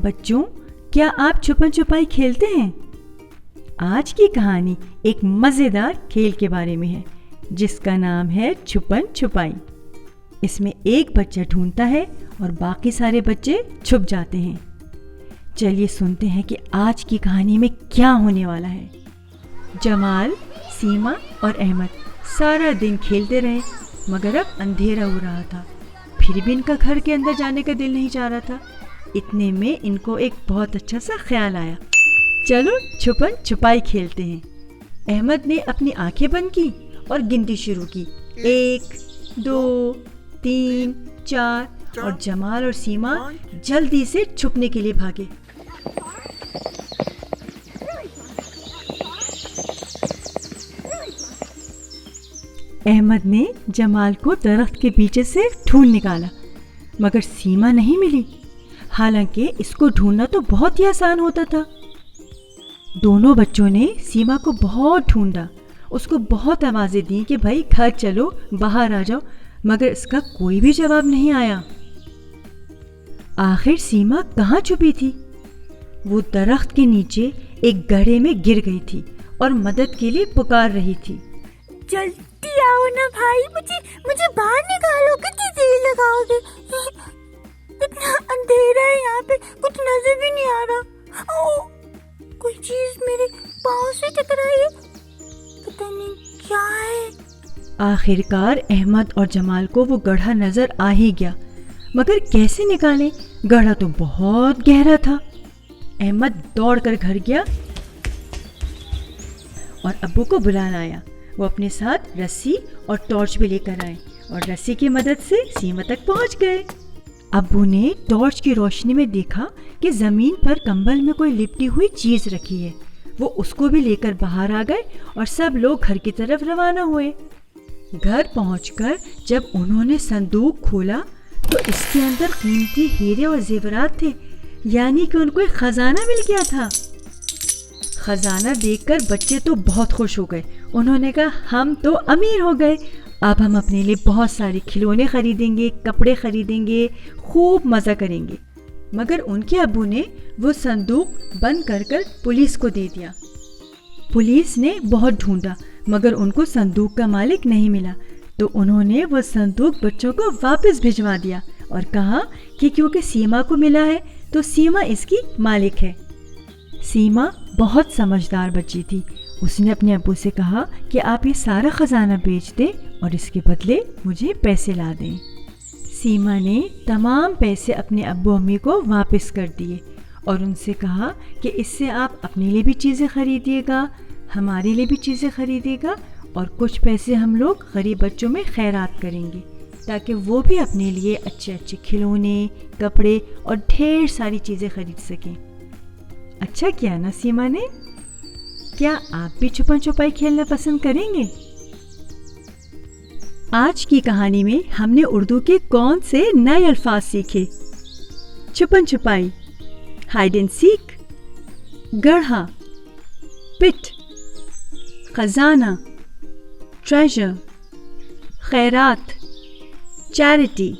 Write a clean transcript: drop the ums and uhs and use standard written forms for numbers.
بچوں، کیا آپ چھپن چھپائی کھیلتے ہیں؟ آج کی کہانی ایک مزیدار کھیل کے بارے میں ہے جس کا نام ہے چھپن چھپائی۔ اس میں ایک بچہ ڈھونڈتا ہے اور باقی سارے بچے چھپ جاتے ہیں۔ چلیے سنتے ہیں کہ آج کی کہانی میں کیا ہونے والا ہے۔ جمال، سیما اور احمد سارا دن کھیلتے رہے، مگر اب اندھیرا ہو رہا تھا، پھر بھی ان کا گھر کے اندر جانے کا دل نہیں چاہ رہا تھا۔ اتنے میں ان کو ایک بہت اچھا سا خیال آیا، چلو چھپن چھپائی کھیلتے ہیں۔ احمد نے اپنی آنکھیں بند کی اور گنتی شروع کی، 1 2 3 4، اور جمال اور سیما جلدی سے چھپنے کے لیے بھاگے۔ احمد نے جمال کو درخت کے پیچھے سے ڈھونڈ نکالا، مگر سیما نہیں ملی، حالانکہ اس کو ڈھونڈنا تو بہت ہی آسان ہوتا تھا۔ دونوں بچوں نے سیما کو بہت ڈھونڈا، اس کو بہت آوازیں دیں کہ بھائی گھر چلو، باہر آ جاؤ، مگر اس کا کوئی بھی جواب نہیں آیا۔ آخر سیما کہاں چھپی تھی؟ وہ درخت کے نیچے ایک گڑھے میں گر گئی تھی اور مدد کے لیے پکار رہی تھی، جلدی آؤ نا بھائی، مجھے باہر نکالو، کتنی دیر لگاؤ گے؟ اتنا اندھیرا ہے یہاں پہ، کچھ نظر بھی نہیں آ رہا۔ کوئی چیز میرے پاؤں سے ٹکرائی ہے، پتہ نہیں کیا ہے۔ آخرکار احمد اور جمال کو وہ گڑھا نظر آ ہی گیا، مگر کیسے نکالیں؟ گڑھا تو بہت گہرا تھا۔ احمد دوڑ کر گھر گیا اور ابو کو بلانا آیا۔ وہ اپنے ساتھ رسی اور ٹارچ بھی لے کر آئے اور رسی کی مدد سے سیما تک پہنچ گئے۔ ابو نے ٹارچ کی روشنی میں دیکھا کہ زمین پر کمبل میں کوئی لپٹی ہوئی چیز رکھی ہے۔ وہ اس کو بھی لے کر باہر آ گئے اور سب لوگ گھر کی طرف روانہ ہوئے۔ گھر پہنچ کر جب انہوں نے صندوق کھولا تو اس کے اندر قیمتی ہیرے اور زیورات تھے، یعنی کہ ان کو ایک خزانہ مل گیا تھا۔ خزانہ دیکھ کر بچے تو بہت خوش ہو گئے۔ انہوں نے کہا ہم تو امیر ہو گئے، اب ہم اپنے لیے بہت سارے کھلونے خریدیں گے، کپڑے خریدیں گے، خوب مزہ کریں گے۔ مگر ان کے ابو نے وہ صندوق بند کر کر پولیس کو دے دیا۔ پولیس نے بہت ڈھونڈا مگر ان کو صندوق کا مالک نہیں ملا، تو انہوں نے وہ صندوق بچوں کو واپس بھجوا دیا اور کہا کہ کیونکہ سیما کو ملا ہے تو سیما اس کی مالک ہے۔ سیما بہت سمجھدار بچی تھی، اس نے اپنے ابو سے کہا کہ آپ یہ سارا خزانہ بیچ دیں اور اس کے بدلے مجھے پیسے لا دیں۔ سیما نے تمام پیسے اپنے ابو امی کو واپس کر دیے اور ان سے کہا کہ اس سے آپ اپنے لیے بھی چیزیں خریدیے گا، ہمارے لیے بھی چیزیں خریدیے گا، اور کچھ پیسے ہم لوگ غریب بچوں میں خیرات کریں گے تاکہ وہ بھی اپنے لیے اچھے اچھے کھلونے، کپڑے اور ڈھیر ساری چیزیں خرید سکیں۔ اچھا کیا نا سیما نے؟ کیا آپ بھی چھپن چھپائی کھیلنا پسند کریں گے؟ آج کی کہانی میں ہم نے اردو کے کون سے نئے الفاظ سیکھے؟ چھپن چھپائی، ہائیڈ اینڈ سیک، گڑھا، پٹ، خزانہ، ٹریجر، خیرات، چیریٹی۔